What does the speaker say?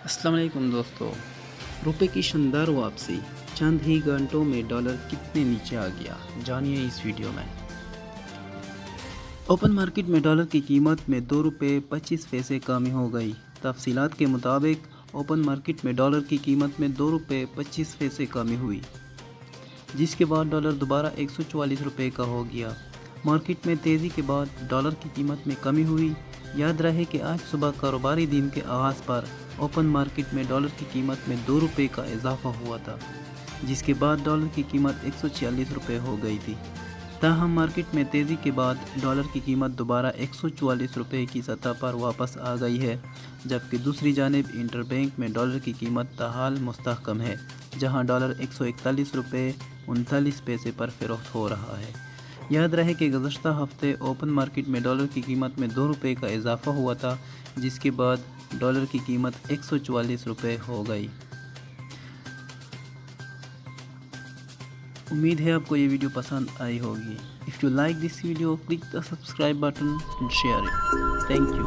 अस्सलाम वालेकुम दोस्तों। रुपए की शानदार वापसी, चंद ही घंटों में डॉलर कितने नीचे आ गया, जानिए इस वीडियो में। ओपन मार्केट में डॉलर की कीमत में 2 रुपये 25 पैसे कमी हो गई। तफसीलात के मुताबिक ओपन मार्केट में डॉलर की कीमत में 2 रुपये 25 पैसे कमी हुई, जिसके बाद डॉलर दोबारा 144 रुपये का हो गया। मार्केट में तेज़ी के बाद डॉलर की कीमत में कमी हुई। याद रहे कि आज सुबह कारोबारी दिन के आगाज़ पर ओपन मार्केट में डॉलर की कीमत में 2 रुपये का इजाफा हुआ था, जिसके बाद डॉलर की कीमत 146 रुपये हो गई थी। ताहम मार्केट में तेज़ी के बाद डॉलर की कीमत दोबारा 144 रुपये की सतह पर वापस आ गई है, जबकि दूसरी जानिब इंटरबैंक में डॉलर की कीमत ताहाल मुस्तहकम है, जहां डॉलर 141 रुपये 39 पैसे पर फ़रोख्त हो रहा है। याद रहे कि गुज़श्ता हफ्ते ओपन मार्केट में डॉलर की कीमत में 2 रुपये का इजाफा हुआ था, जिसके बाद डॉलर की कीमत 144 रुपये हो गई। उम्मीद है आपको ये वीडियो पसंद आई होगी। If you like this video, click the subscribe button and share it. Thank you.